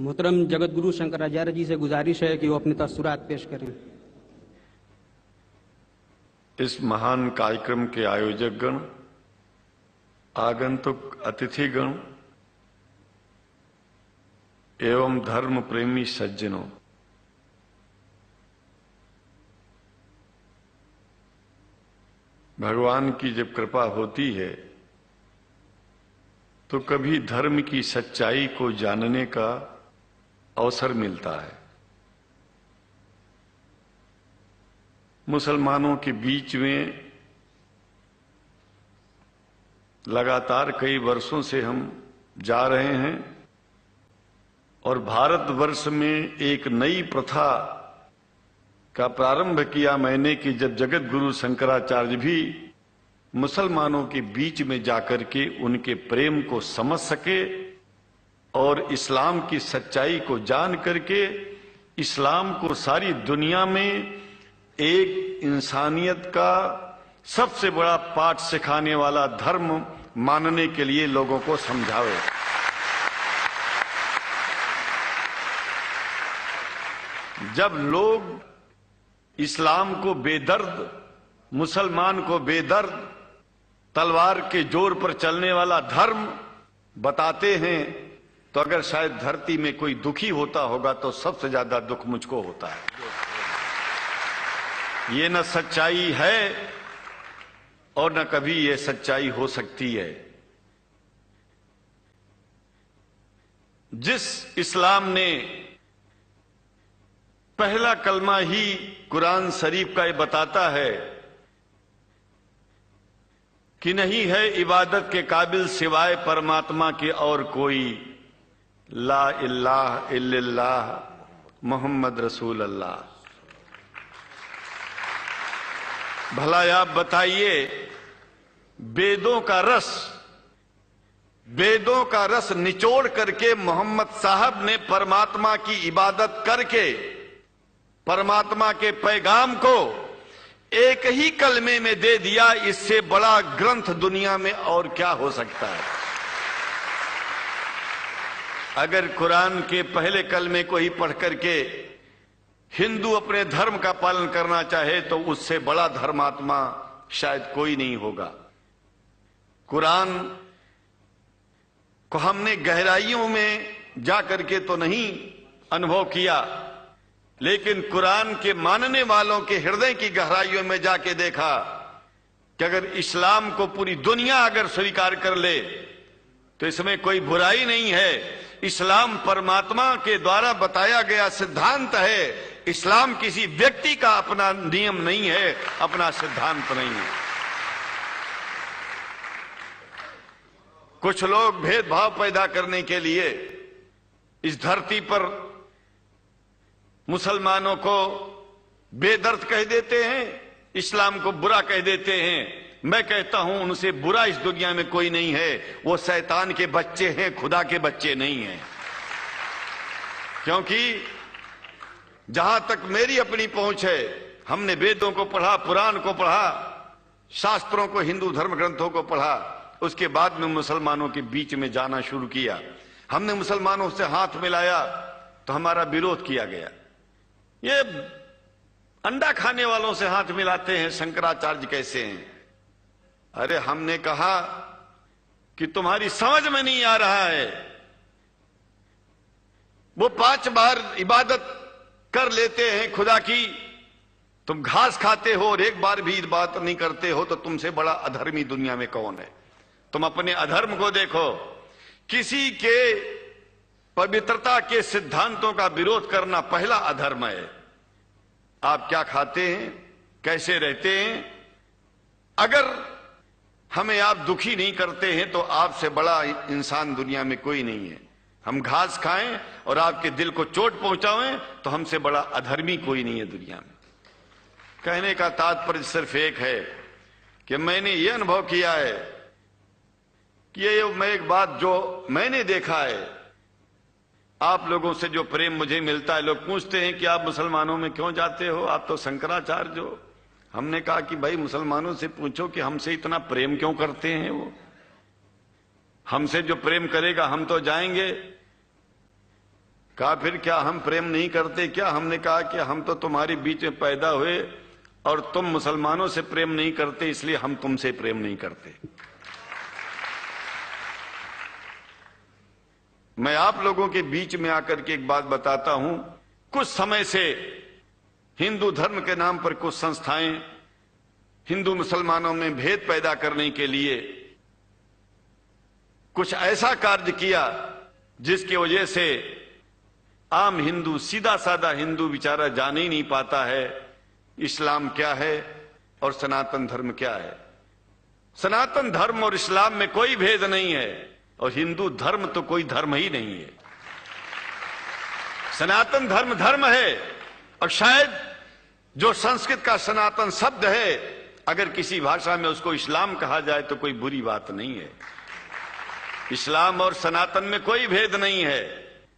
मोहतरम जगत गुरु शंकराचार्य जी से गुजारिश है कि वो अपनी तस्सुरात पेश करें। इस महान कार्यक्रम के आयोजक गण, आगंतुक अतिथिगण एवं धर्म प्रेमी सज्जनों, भगवान की जब कृपा होती है तो कभी धर्म की सच्चाई को जानने का अवसर मिलता है। मुसलमानों के बीच में लगातार कई वर्षों से हम जा रहे हैं और भारतवर्ष में एक नई प्रथा का प्रारंभ किया मैंने कि जब जगत गुरु शंकराचार्य भी मुसलमानों के बीच में जाकर के उनके प्रेम को समझ सके और इस्लाम की सच्चाई को जान करके इस्लाम को सारी दुनिया में एक इंसानियत का सबसे बड़ा पाठ सिखाने वाला धर्म मानने के लिए लोगों को समझावे। जब लोग इस्लाम को बेदर्द, मुसलमान को बेदर्द, तलवार के जोर पर चलने वाला धर्म बताते हैं तो अगर शायद धरती में कोई दुखी होता होगा तो सबसे ज्यादा दुख मुझको होता है। ये न सच्चाई है और न कभी ये सच्चाई हो सकती है। जिस इस्लाम ने पहला कलमा ही कुरान शरीफ का ये बताता है कि नहीं है इबादत के काबिल सिवाय परमात्मा के और कोई, ला इलाहा इल्लल्लाह मुहम्मद रसूल अल्लाह। भला आप बताइए, वेदों का रस निचोड़ करके मोहम्मद साहब ने परमात्मा की इबादत करके परमात्मा के पैगाम को एक ही कलमे में दे दिया। इससे बड़ा ग्रंथ दुनिया में और क्या हो सकता है। अगर कुरान के पहले कलमे को ही पढ़ करके हिंदू अपने धर्म का पालन करना चाहे तो उससे बड़ा धर्मात्मा शायद कोई नहीं होगा। कुरान को हमने गहराइयों में जा करके तो नहीं अनुभव किया, लेकिन कुरान के मानने वालों के हृदय की गहराइयों में जाके देखा कि अगर इस्लाम को पूरी दुनिया अगर स्वीकार कर ले तो इसमें कोई बुराई नहीं है। इस्लाम परमात्मा के द्वारा बताया गया सिद्धांत है। इस्लाम किसी व्यक्ति का अपना नियम नहीं है, अपना सिद्धांत नहीं है। कुछ लोग भेदभाव पैदा करने के लिए इस धरती पर मुसलमानों को बेदर्द कह देते हैं, इस्लाम को बुरा कह देते हैं। मैं कहता हूं उनसे बुरा इस दुनिया में कोई नहीं है। वो शैतान के बच्चे हैं, खुदा के बच्चे नहीं हैं। क्योंकि जहां तक मेरी अपनी पहुंच है, हमने वेदों को पढ़ा, पुराण को पढ़ा, शास्त्रों को, हिंदू धर्म ग्रंथों को पढ़ा। उसके बाद में मुसलमानों के बीच में जाना शुरू किया। हमने मुसलमानों से हाथ मिलाया तो हमारा विरोध किया गया। ये अंडा खाने वालों से हाथ मिलाते हैं, शंकराचार्य कैसे हैं? अरे हमने कहा कि तुम्हारी समझ में नहीं आ रहा है। वो 5 बार इबादत कर लेते हैं खुदा की, तुम घास खाते हो और एक बार भी इबादत नहीं करते हो, तो तुमसे बड़ा अधर्मी दुनिया में कौन है? तुम अपने अधर्म को देखो। किसी के पवित्रता के सिद्धांतों का विरोध करना पहला अधर्म है। आप क्या खाते हैं, कैसे रहते हैं, अगर हमें आप दुखी नहीं करते हैं तो आपसे बड़ा इंसान दुनिया में कोई नहीं है। हम घास खाएं और आपके दिल को चोट पहुंचाएं तो हमसे बड़ा अधर्मी कोई नहीं है दुनिया में। कहने का तात्पर्य सिर्फ एक है कि मैंने ये अनुभव किया है कि ये मैं एक बात जो मैंने देखा है, आप लोगों से जो प्रेम मुझे मिलता है, लोग पूछते हैं कि आप मुसलमानों में क्यों जाते हो, आप तो शंकराचार्य हो। हमने कहा कि भाई मुसलमानों से पूछो कि हमसे इतना प्रेम क्यों करते हैं। वो हमसे जो प्रेम करेगा हम तो जाएंगे। कहा फिर क्या हम प्रेम नहीं करते क्या? हमने कहा कि हम तो तुम्हारे बीच में पैदा हुए और तुम मुसलमानों से प्रेम नहीं करते, इसलिए हम तुमसे प्रेम नहीं करते। मैं आप लोगों के बीच में आकर के एक बात बताता हूं। कुछ समय से हिंदू धर्म के नाम पर कुछ संस्थाएं हिंदू मुसलमानों में भेद पैदा करने के लिए कुछ ऐसा कार्य किया जिसकी वजह से आम हिंदू, सीधा साधा हिंदू बेचारा जान ही नहीं पाता है इस्लाम क्या है और सनातन धर्म क्या है। सनातन धर्म और इस्लाम में कोई भेद नहीं है और हिंदू धर्म तो कोई धर्म ही नहीं है। सनातन धर्म धर्म है और शायद जो संस्कृत का सनातन शब्द है, अगर किसी भाषा में उसको इस्लाम कहा जाए तो कोई बुरी बात नहीं है। इस्लाम और सनातन में कोई भेद नहीं है,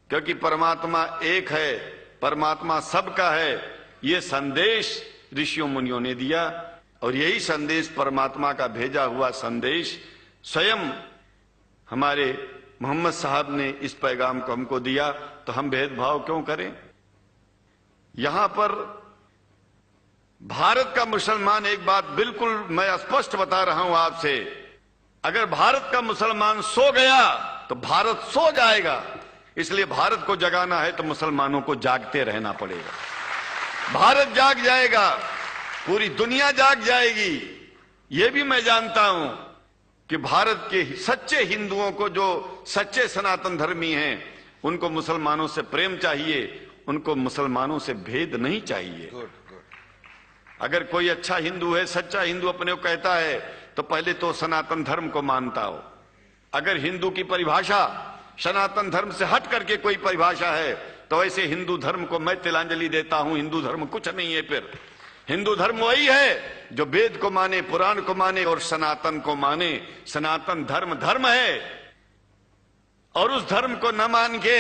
क्योंकि परमात्मा एक है, परमात्मा सबका है। ये संदेश ऋषियों मुनियों ने दिया और यही संदेश, परमात्मा का भेजा हुआ संदेश, स्वयं हमारे मोहम्मद साहब ने इस पैगाम को हमको दिया। तो हम भेदभाव क्यों करें? यहां पर भारत का मुसलमान, एक बात बिल्कुल मैं स्पष्ट बता रहा हूं आपसे, अगर भारत का मुसलमान सो गया तो भारत सो जाएगा। इसलिए भारत को जगाना है तो मुसलमानों को जागते रहना पड़ेगा। भारत जाग जाएगा, पूरी दुनिया जाग जाएगी। यह भी मैं जानता हूं कि भारत के सच्चे हिंदुओं को, जो सच्चे सनातन धर्मी हैं, उनको मुसलमानों से प्रेम चाहिए, उनको मुसलमानों से भेद नहीं चाहिए। अगर कोई अच्छा हिंदू है, सच्चा हिंदू अपने को कहता है, तो पहले तो सनातन धर्म को मानता हो। अगर हिंदू की परिभाषा सनातन धर्म से हट करके कोई परिभाषा है, तो ऐसे हिंदू धर्म को मैं तिलांजलि देता हूं। हिंदू धर्म कुछ नहीं है। फिर हिंदू धर्म वही है जो वेद को माने, पुराण को माने और सनातन को माने। सनातन धर्म धर्म है और उस धर्म को न मान के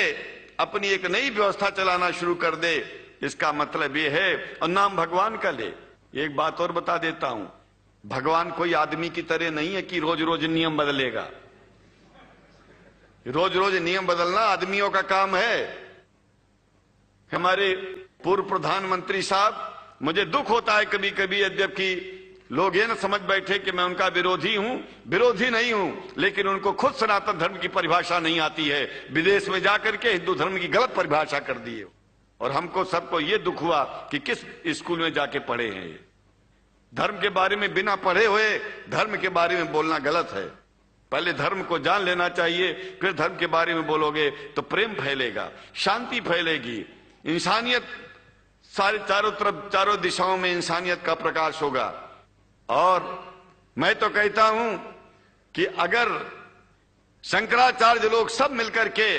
अपनी एक नई व्यवस्था चलाना शुरू कर दे, इसका मतलब यह है, और नाम भगवान का ले। एक बात और बता देता हूं, भगवान कोई आदमी की तरह नहीं है कि रोज रोज नियम बदलेगा। रोज रोज नियम बदलना आदमियों का काम है। हमारे पूर्व प्रधानमंत्री साहब, मुझे दुख होता है कभी कभी, यद्यपि लोग ये न समझ बैठे कि मैं उनका विरोधी हूं। विरोधी नहीं हूं, लेकिन उनको खुद सनातन धर्म की परिभाषा नहीं आती है। विदेश में जाकर के हिंदू धर्म की गलत परिभाषा कर दी है और हमको सबको ये दुख हुआ कि किस स्कूल में जाके पढ़े हैं। ये धर्म के बारे में बिना पढ़े हुए धर्म के बारे में बोलना गलत है। पहले धर्म को जान लेना चाहिए, फिर धर्म के बारे में बोलोगे तो प्रेम फैलेगा, शांति फैलेगी, इंसानियत सारे चारों तरफ, चारों दिशाओं में इंसानियत का प्रकाश होगा। और मैं तो कहता हूं कि अगर शंकराचार्य लोग सब मिलकर के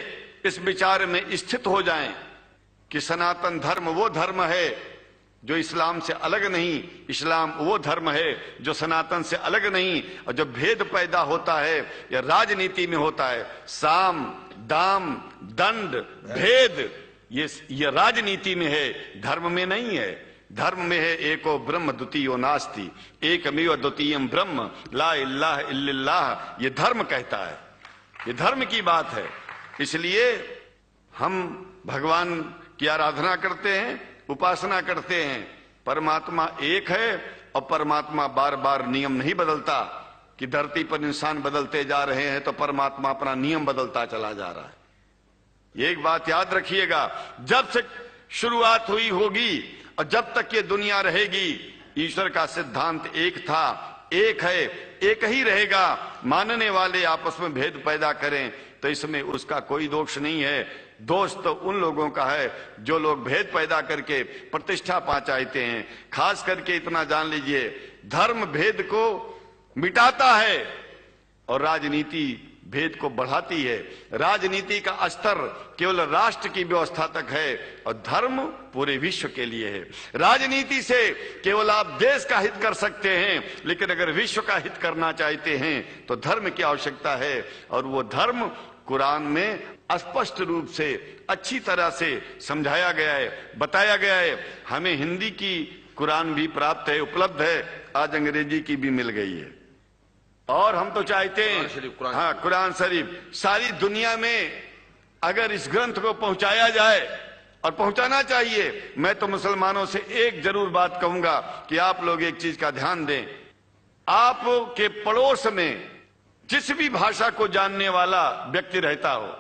इस विचार में स्थित हो जाएं कि सनातन धर्म वो धर्म है जो इस्लाम से अलग नहीं, इस्लाम वो धर्म है जो सनातन से अलग नहीं, और जो भेद पैदा होता है या राजनीति में होता है, साम दाम दंड भेद, ये राजनीति में है, धर्म में नहीं है। धर्म में है एको ब्रह्म द्वितीयो नास्ति, एकमेव द्वितीयम ब्रह्म ला इलाहा इल्लल्लाह। ये धर्म कहता है, ये धर्म की बात है। इसलिए हम भगवान की आराधना करते हैं, उपासना करते हैं। परमात्मा एक है और परमात्मा बार बार नियम नहीं बदलता कि धरती पर इंसान बदलते जा रहे हैं तो परमात्मा अपना नियम बदलता चला जा रहा है। एक बात याद रखिएगा, जब से शुरुआत हुई होगी और जब तक ये दुनिया रहेगी, ईश्वर का सिद्धांत एक था, एक है, एक ही रहेगा। मानने वाले आपस में भेद पैदा करें तो इसमें उसका कोई दोष नहीं है। दोष तो उन लोगों का है जो लोग भेद पैदा करके प्रतिष्ठा पा चाहते हैं। खास करके इतना जान लीजिए, धर्म भेद को मिटाता है और राजनीति भेद को बढ़ाती है। राजनीति का स्तर केवल राष्ट्र की व्यवस्था तक है और धर्म पूरे विश्व के लिए है। राजनीति से केवल आप देश का हित कर सकते हैं, लेकिन अगर विश्व का हित करना चाहते हैं तो धर्म की आवश्यकता है। और वो धर्म कुरान में स्पष्ट रूप से अच्छी तरह से समझाया गया है, बताया गया है। हमें हिंदी की कुरान भी प्राप्त है, उपलब्ध है, आज अंग्रेजी की भी मिल गई है। और हम तो चाहते हैं, हाँ, कुरान शरीफ सारी दुनिया में अगर इस ग्रंथ को पहुंचाया जाए, और पहुंचाना चाहिए, मैं तो मुसलमानों से एक जरूर बात कहूंगा कि आप लोग एक चीज का ध्यान दें। आपके पड़ोस में जिस भी भाषा को जानने वाला व्यक्ति रहता हो,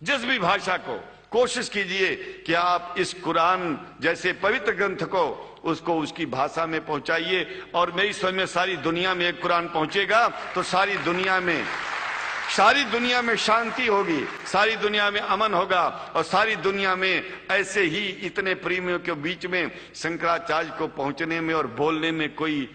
जिस भी भाषा को, कोशिश कीजिए कि आप इस कुरान जैसे पवित्र ग्रंथ को उसको उसकी भाषा में पहुंचाइए। और मेरी समझ में सारी दुनिया में एक कुरान पहुंचेगा तो सारी दुनिया में शांति होगी, सारी दुनिया में अमन होगा, और सारी दुनिया में ऐसे ही इतने प्रेमियों के बीच में शंकराचार्य को पहुंचने में और बोलने में कोई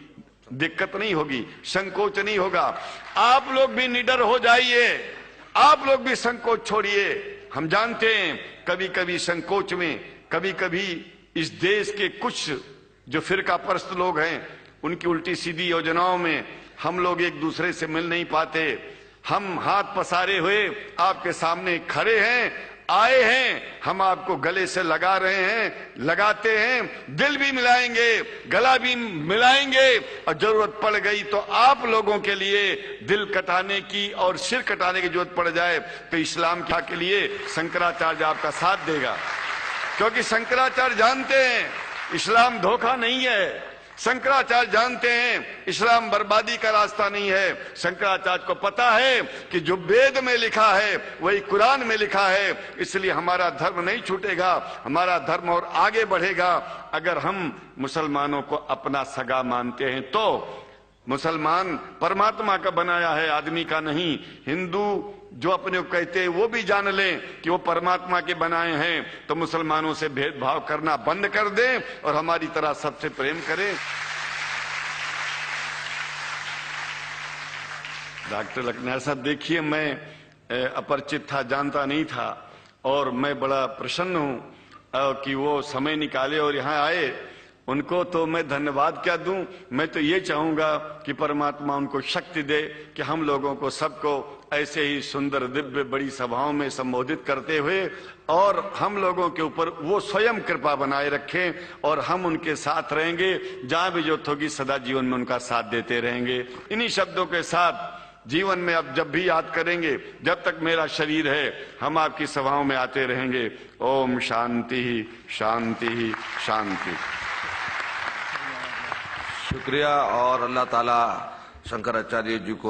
दिक्कत नहीं होगी, संकोच नहीं होगा। आप लोग भी निडर हो जाइए, आप लोग भी संकोच छोड़िए। हम जानते हैं कभी कभी संकोच में, कभी कभी इस देश के कुछ जो फिरका परस्त लोग हैं उनकी उल्टी सीधी योजनाओं में हम लोग एक दूसरे से मिल नहीं पाते। हम हाथ पसारे हुए आपके सामने खड़े हैं, आए हैं, हम आपको गले से लगा रहे हैं, लगाते हैं, दिल भी मिलाएंगे, गला भी मिलाएंगे, और जरूरत पड़ गई तो आप लोगों के लिए दिल कटाने की और सिर कटाने की जरूरत पड़ जाए तो इस्लाम के लिए शंकराचार्य आपका साथ देगा। क्योंकि शंकराचार्य जानते हैं इस्लाम धोखा नहीं है, शंकराचार्य जानते हैं इस्लाम बर्बादी का रास्ता नहीं है। शंकराचार्य को पता है कि जो वेद में लिखा है वही कुरान में लिखा है, इसलिए हमारा धर्म नहीं छूटेगा, हमारा धर्म और आगे बढ़ेगा। अगर हम मुसलमानों को अपना सगा मानते हैं तो मुसलमान परमात्मा का बनाया है, आदमी का नहीं। हिंदू जो अपने को कहते हैं वो भी जान लें कि वो परमात्मा के बनाए हैं, तो मुसलमानों से भेदभाव करना बंद कर दें और हमारी तरह सबसे प्रेम करें। डॉक्टर लखनऊ साहब, देखिए मैं अपरिचित था, जानता नहीं था, और मैं बड़ा प्रसन्न हूं कि वो समय निकाले और यहाँ आए। उनको तो मैं धन्यवाद क्या दूं, मैं तो ये चाहूंगा कि परमात्मा उनको शक्ति दे कि हम लोगों को सबको ऐसे ही सुंदर दिव्य बड़ी सभाओं में संबोधित करते हुए और हम लोगों के ऊपर वो स्वयं कृपा बनाए रखें, और हम उनके साथ रहेंगे, जहां भी जरूरत होगी सदा जीवन में उनका साथ देते रहेंगे। इन्हीं शब्दों के साथ जीवन में अब जब भी याद करेंगे, जब तक मेरा शरीर है, हम आपकी सभाओं में आते रहेंगे। ओम शांति ही शांति ही शांति। शुक्रिया। और अल्लाह ताला शंकराचार्य जी को